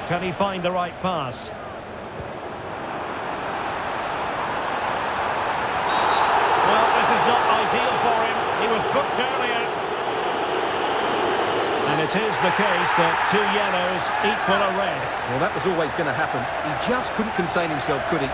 Can he find the right pass? Well, this is not ideal for him. He was booked earlier. And it is the case that 2 yellows equal a red. Well, that was always going to happen. He just couldn't contain himself, could he?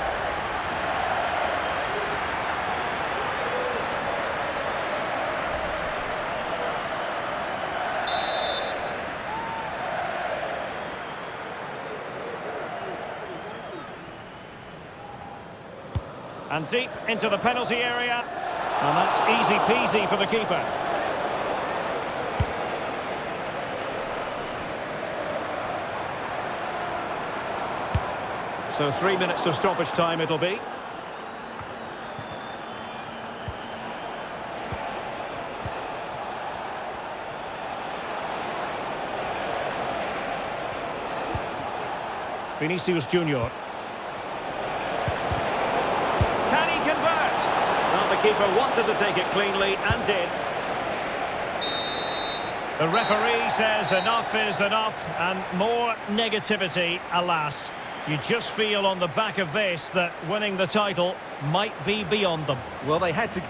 And deep into the penalty area. And that's easy peasy for the keeper. So 3 minutes of stoppage time it'll be. Vinicius Junior. Can he convert? Well, the keeper wanted to take it cleanly and did. The referee says enough is enough, and more negativity, alas. You just feel on the back of this that winning the title might be beyond them. Well, they had to...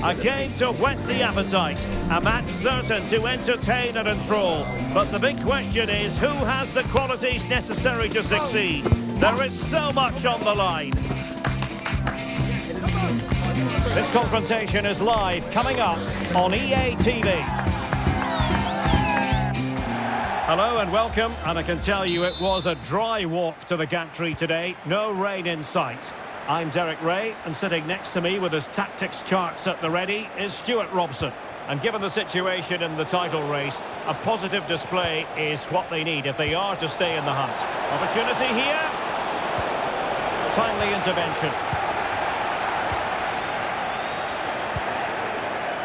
A game to whet the appetite, a match certain to entertain and enthrall. But the big question is, who has the qualities necessary to succeed? There is so much on the line. This confrontation is live, coming up on EA TV. Hello and welcome, and I can tell you it was a dry walk to the gantry today, no rain in sight. I'm Derek Ray, and sitting next to me with his tactics charts at the ready is Stuart Robson. And given the situation in the title race, a positive display is what they need if they are to stay in the hunt. Opportunity here. Timely intervention.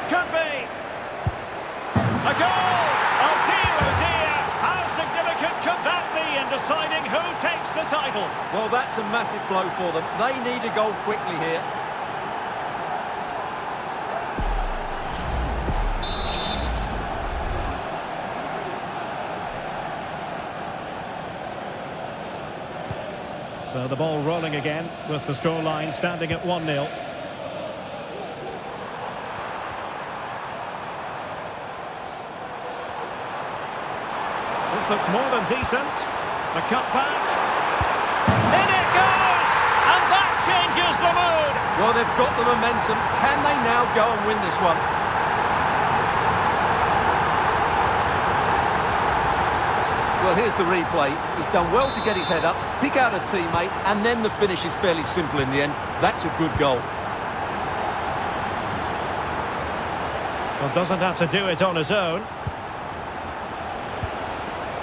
Could be. A goal! Oh dear, how significant could that be in deciding who takes the title? Well, that's a massive blow for them. They need a goal quickly here. So the ball rolling again with the scoreline standing at 1-0. This looks more than decent. The cutback. In it goes! And that changes the mood! Well, they've got the momentum. Can they now go and win this one? Well, here's the replay. He's done well to get his head up, pick out a teammate, and then the finish is fairly simple in the end. That's a good goal. Well, doesn't have to do it on his own.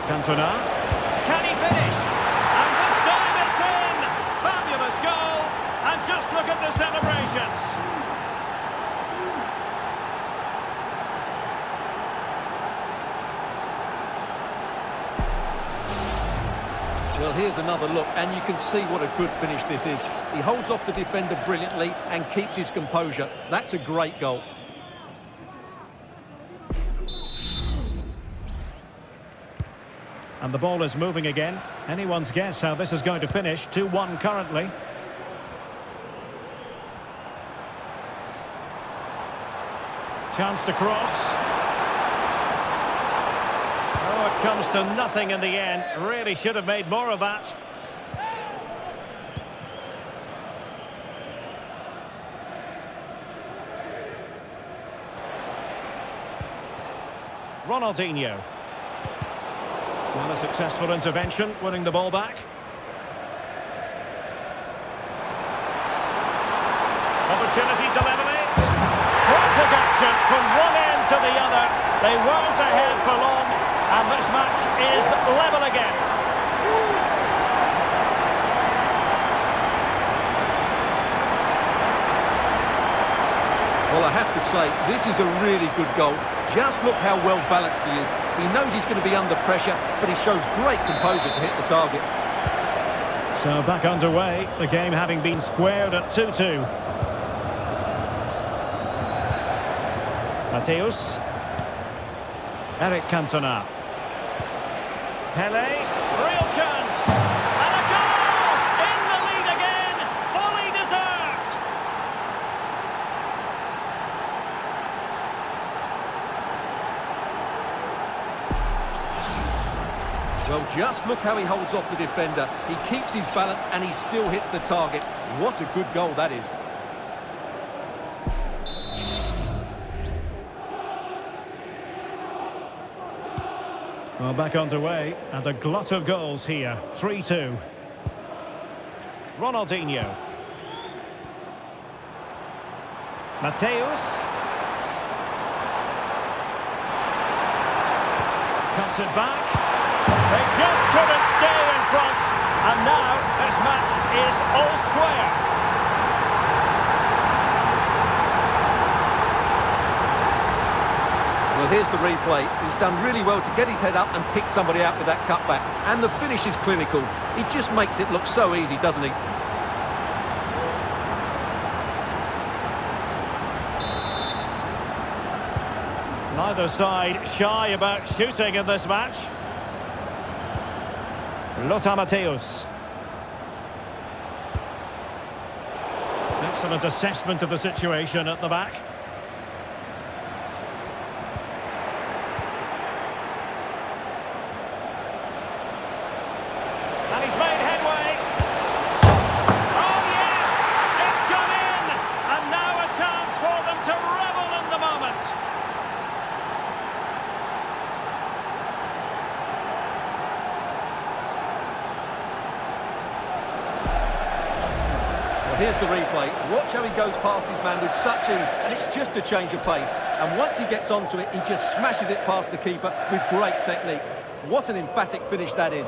Cantona. Can he finish? And this time it's in! Fabulous goal! And just look at the celebrations. Well, here's another look, and you can see what a good finish this is. He holds off the defender brilliantly and keeps his composure. That's a great goal. And the ball is moving again. Anyone's guess how this is going to finish. 2-1 currently. Chance to cross. Oh, it comes to nothing in the end. Really should have made more of that. Ronaldinho. Well, a successful intervention, winning the ball back. Opportunity to level it. Frantic action from one end to the other. They weren't ahead for long, and this match is level again. Well, I have to say, this is a really good goal. Just look how well balanced he is. He knows he's going to be under pressure, but he shows great composure to hit the target. So back underway, the game having been squared at 2-2. Mateus. Eric Cantona. Pele. Real chance. And a goal! In the lead again. Fully deserved. Well, just look how he holds off the defender. He keeps his balance and he still hits the target. What a good goal that is. Well, back underway, and a glut of goals here. 3-2. Ronaldinho. Mateus. Cuts it back. They just couldn't stay in front. And now this match is all square. Well, here's the replay. He's done really well to get his head up and pick somebody out with that cutback. And the finish is clinical. He just makes it look so easy, doesn't he? Neither side shy about shooting in this match. Lothar Matthäus. Excellent assessment of the situation at the back. And he's made headway. Oh yes! It's gone in! And now a chance for them to revel in the moment. Here's the replay. Watch how he goes past his man with such ease, and it's just a change of pace. And once he gets onto it, he just smashes it past the keeper with great technique. What an emphatic finish that is.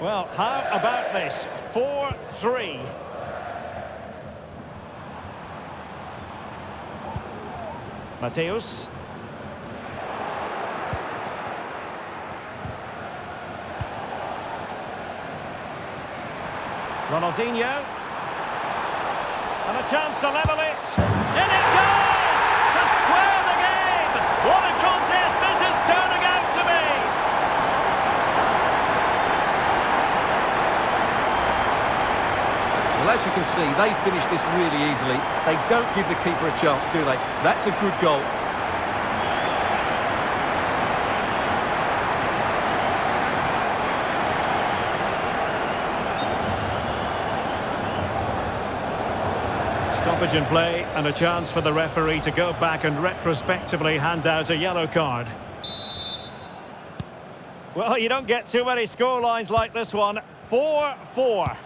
Well, how about this? 4-3. Mateus. Ronaldinho. And a chance to level it. In it goes! To square the game! What a contest this is turning out to be! Well, as you can see, they finish this really easily. They don't give the keeper a chance, do they? That's a good goal. Stoppage in play and a chance for the referee to go back and retrospectively hand out a yellow card. Well, you don't get too many scorelines like this one. 4-4.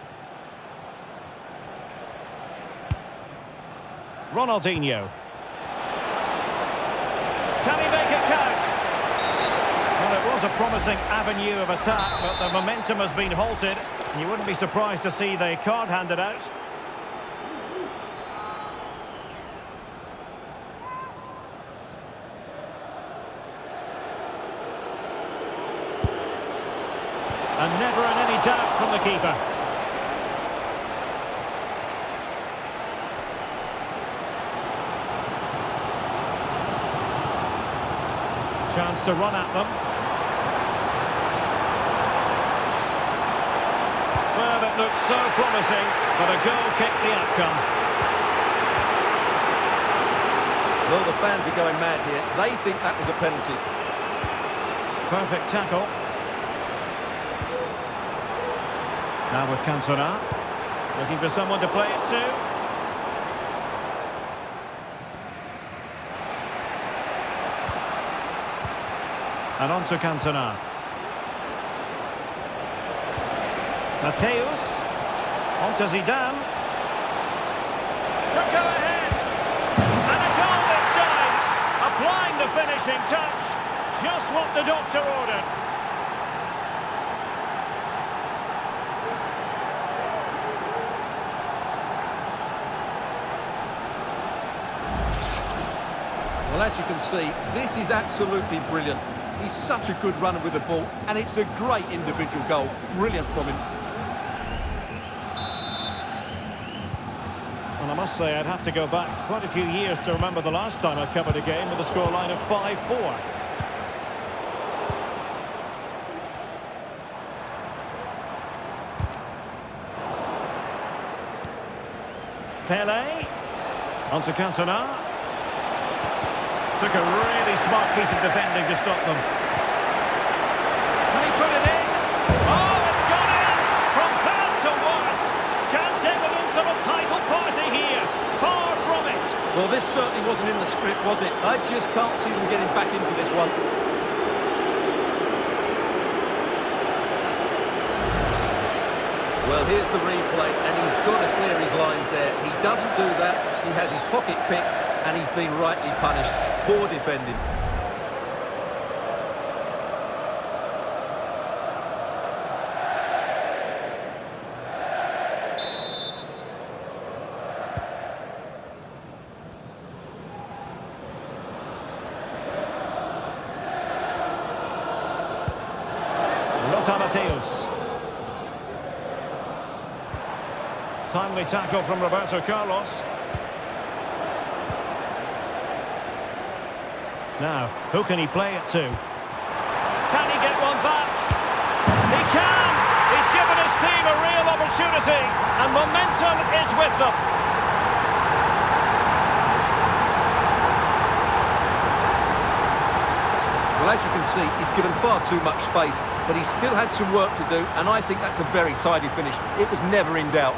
Ronaldinho. Can he make it count? Well, it was a promising avenue of attack, but the momentum has been halted. And you wouldn't be surprised to see the card handed out. And never in any doubt from the keeper. Chance to run at them. Well, it looked so promising, but a goal kicked the outcome. Well, the fans are going mad here. They think that was a penalty. Perfect tackle. Now with Cantona. Looking for someone to play it to. And on to Cantona. Mateus. On to Zidane. Could go ahead. And a goal this time. Applying the finishing touch. Just what the doctor ordered. Well, as you can see, this is absolutely brilliant. He's such a good runner with the ball, and it's a great individual goal. Brilliant from him. And I must say, I'd have to go back quite a few years to remember the last time I covered a game with a scoreline of 5-4. Pele. On to Cantona. Took a really smart piece of defending to stop them. Can he put it in? Oh, it's gone in! From bad to worse. Scanting them into the title party here. Far from it. Well, this certainly wasn't in the script, was it? I just can't see them getting back into this one. Well, here's the replay, and he's got to clear his lines there. He doesn't do that. He has his pocket picked, and he's been rightly punished. Poor defending. Lothar Matthäus. Timely tackle from Roberto Carlos. Now, who can he play it to? Can he get one back? He can! He's given his team a real opportunity, and momentum is with them. Well, as you can see, he's given far too much space, but he still had some work to do, and I think that's a very tidy finish. It was never in doubt.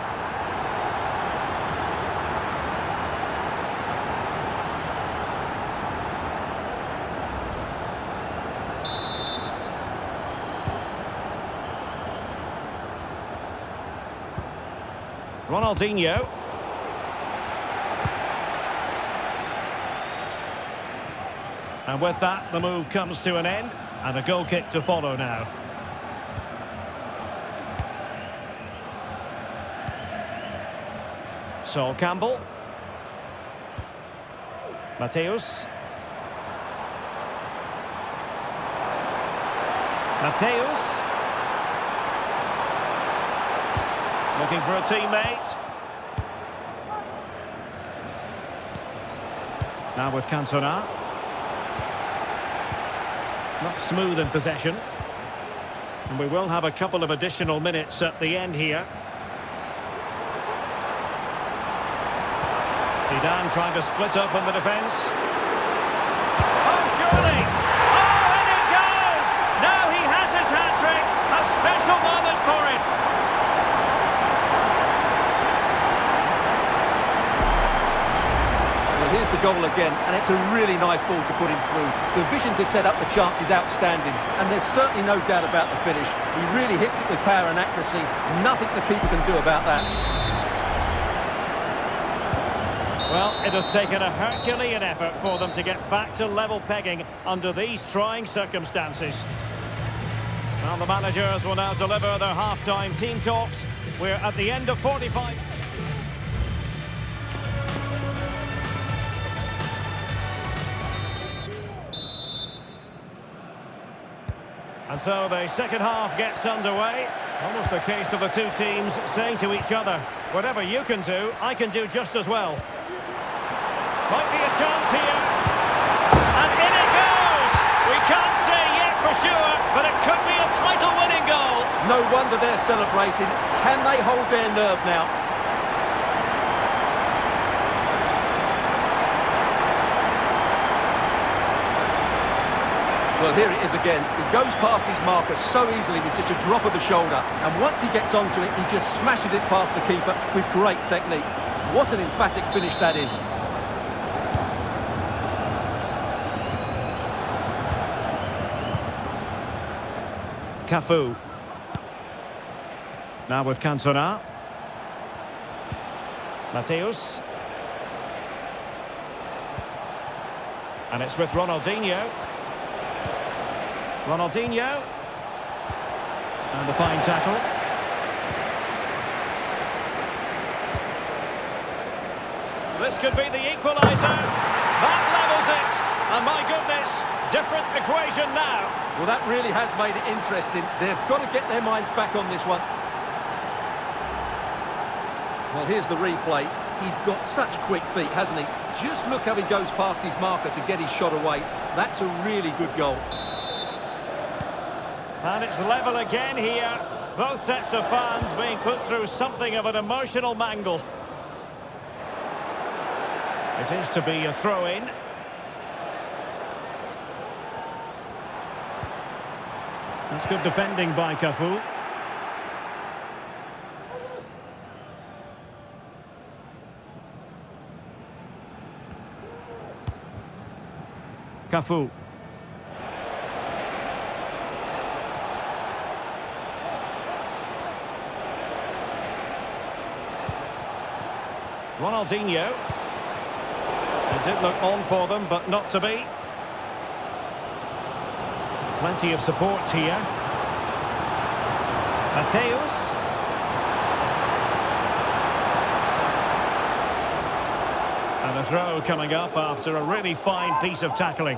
Ronaldinho. And with that, the move comes to an end, and a goal kick to follow now. Sol Campbell. Mateus. Mateus. Looking for a teammate. Now with Cantona. Not smooth in possession. And we will have a couple of additional minutes at the end here. Zidane trying to split open the defence. Oh, surely! Oh, and it goes! Now he has his hat-trick. A special moment for him. Well, here's the goal again, and it's a really nice ball to put him through. The vision to set up the chance is outstanding, and there's certainly no doubt about the finish. He really hits it with power and accuracy. Nothing the keeper can do about that. Well, it has taken a Herculean effort for them to get back to level pegging under these trying circumstances. Well, the managers will now deliver their half-time team talks. We're at the end of 45. And so the second half gets underway. Almost a case of the two teams saying to each other, whatever you can do, I can do just as well. Might be a chance here. And in it goes! We can't say yet for sure, but it could be a title-winning goal. No wonder they're celebrating. Can they hold their nerve now? Well, here it is again. He goes past his marker so easily with just a drop of the shoulder. And once he gets onto it, he just smashes it past the keeper with great technique. What an emphatic finish that is. Cafu. Now with Cantona. Mateus. And it's with Ronaldinho. Ronaldinho. And the fine tackle. This could be the equaliser. That levels it. And my goodness, different equation now. Well, that really has made it interesting. They've got to get their minds back on this one. Well, here's the replay. He's got such quick feet, hasn't he? Just look how he goes past his marker to get his shot away. That's a really good goal. And it's level again here. Both sets of fans being put through something of an emotional mangle. It is to be a throw-in. That's good defending by Cafu. Cafu. Ronaldinho. It did look on for them, but not to be. Plenty of support here. Mateus. And a throw coming up after a really fine piece of tackling.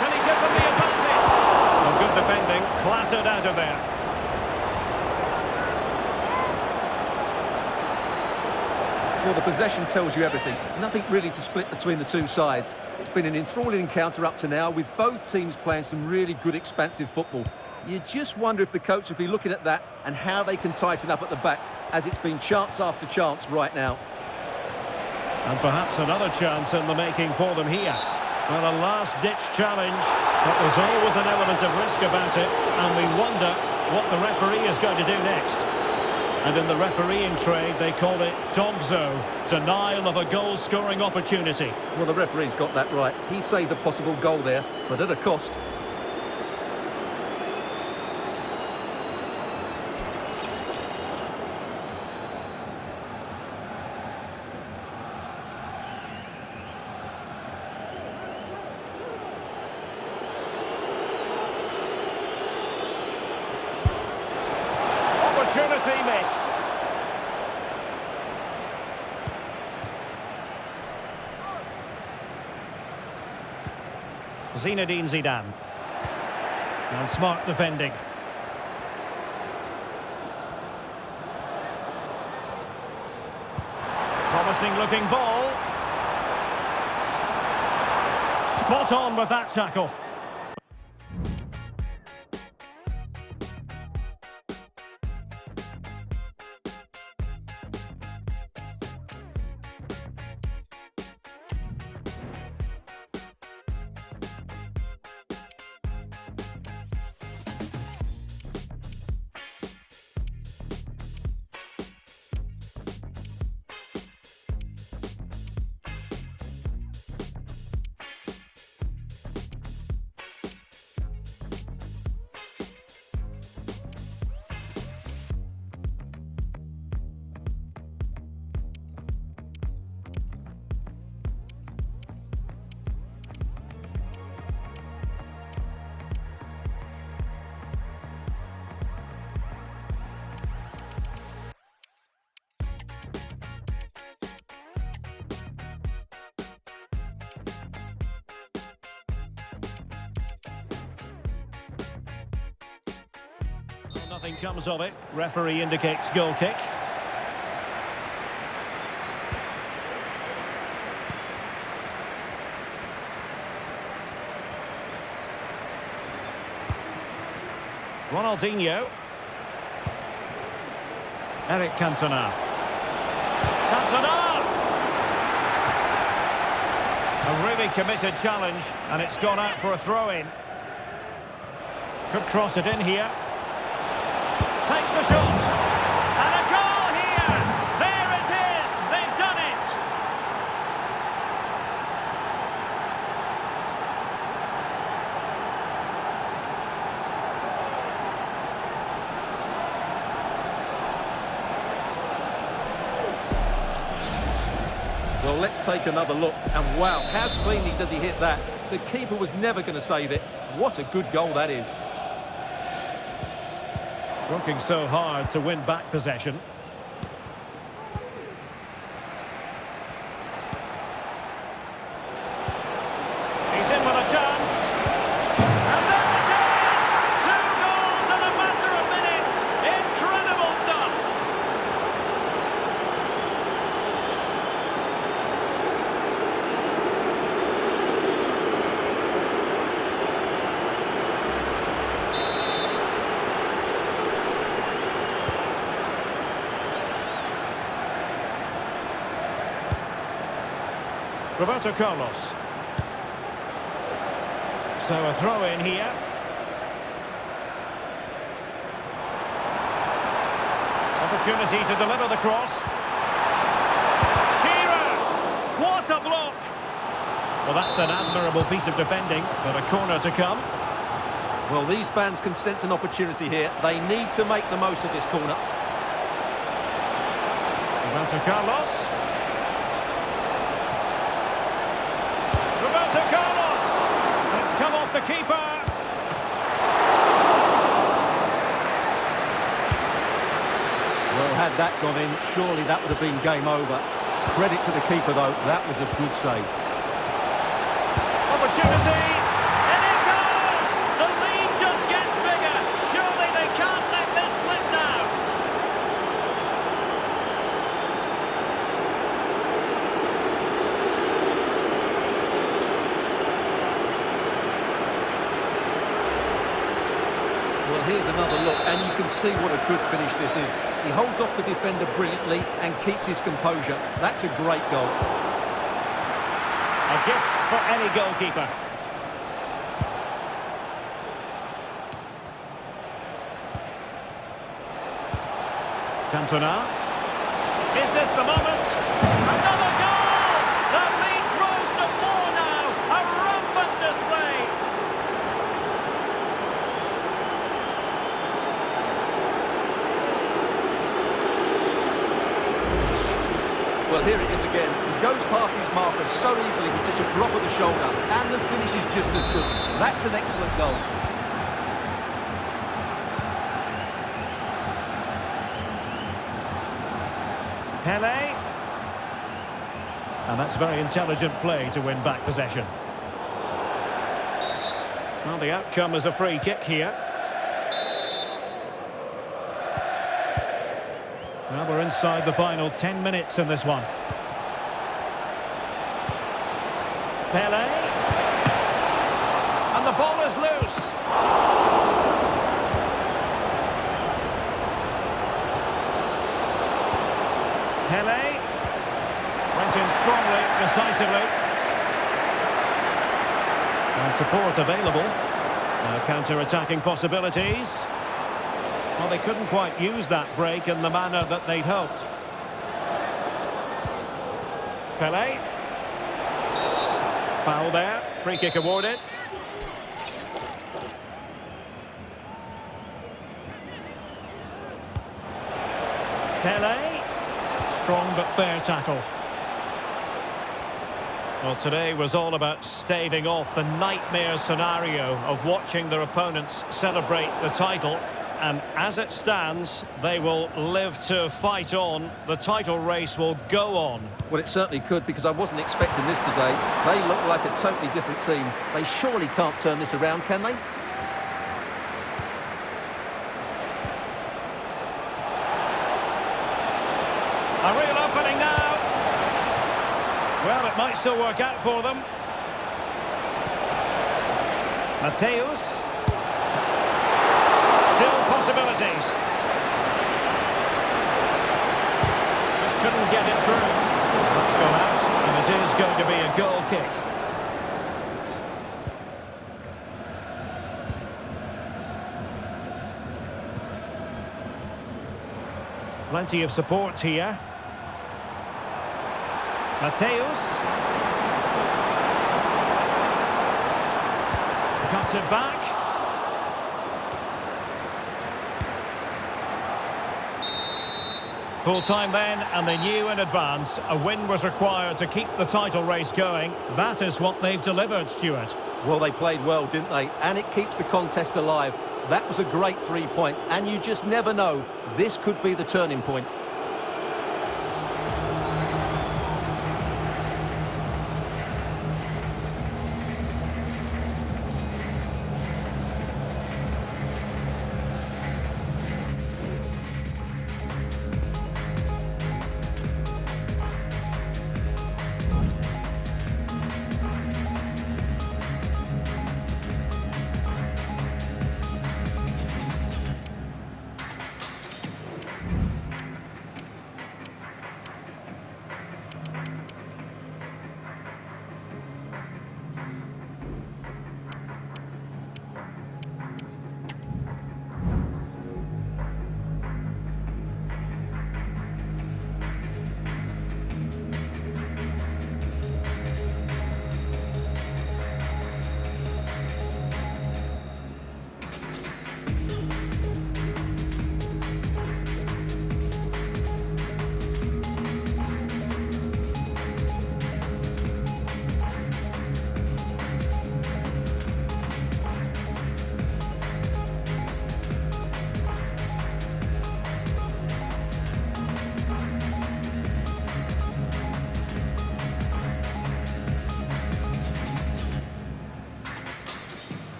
Can he give them the advantage? Well, good defending, clattered out of there. Well, the possession tells you everything. Nothing really to split between the two sides. It's been an enthralling encounter up to now, with both teams playing some really good expansive football. You just wonder if the coach will be looking at that and how they can tighten up at the back, as it's been chance after chance right now. And perhaps another chance in the making for them here. Well, a last-ditch challenge, but there's always an element of risk about it, and we wonder what the referee is going to do next. And in the refereeing trade, they call it dogzo, denial of a goal-scoring opportunity. Well, the referee's got that right. He saved a possible goal there, but at a cost. Opportunity missed. Zinedine Zidane. And smart defending. Promising looking ball. Spot on with that tackle. Nothing comes of it. Referee indicates goal kick. Ronaldinho. Eric Cantona. Cantona! A really committed challenge, and it's gone out for a throw-in. Could cross it in here. Takes the shot. And a goal here! There it is! They've done it! Well, let's take another look. And wow, how cleanly does he hit that? The keeper was never going to save it. What a good goal that is. Working so hard to win back possession. He's in with a chance. And there it is! 2 goals in a matter of minutes. Incredible stuff. Roberto Carlos. So a throw in here. Opportunity to deliver the cross. Shearer! What a block! Well, that's an admirable piece of defending, but a corner to come. Well, these fans can sense an opportunity here. They need to make the most of this corner. Roberto Carlos. Roberto Carlos! It's come off the keeper. Well, had that gone in, surely that would have been game over. Credit to the keeper, though. That was a good save. Opportunity! And it goes! The lead just gets bigger. Surely they can't let this slip now. Well, here's another look, and you can see what a good finish this is. He holds off the defender brilliantly and keeps his composure. That's a great goal. A gift for any goalkeeper. Cantona. Is this the moment? Another goal! The lead grows to 4 now. A rampant display. Well, here it is again. He goes past his marker so easily with just a drop of the shoulder, and the finish is just as good. That's an excellent goal. Pele. And that's very intelligent play to win back possession. Well, the outcome is a free kick here. Well, we're inside the final 10 minutes in this one. Pele. And the ball is loose. Pele. Went in strongly, decisively. And support available. Now counter-attacking possibilities. Well, they couldn't quite use that break in the manner that they'd hoped. Pele. Foul there. Free kick awarded. Pele. Strong but fair tackle. Well, today was all about staving off the nightmare scenario of watching their opponents celebrate the title. And as it stands, they will live to fight on. The title race will go on. Well, it certainly could, because I wasn't expecting this today. They look like a totally different team. They surely can't turn this around, can they? Might still work out for them. Mateus. Still possibilities. Just couldn't get it through. That's gone out, and it is going to be a goal kick. Plenty of support here. Mateus. Cuts it back. Full time then, and they knew in advance a win was required to keep the title race going. That is what they've delivered, Stuart. Well, they played well, didn't they? And it keeps the contest alive. That was a great 3 points, and you just never know. This could be the turning point.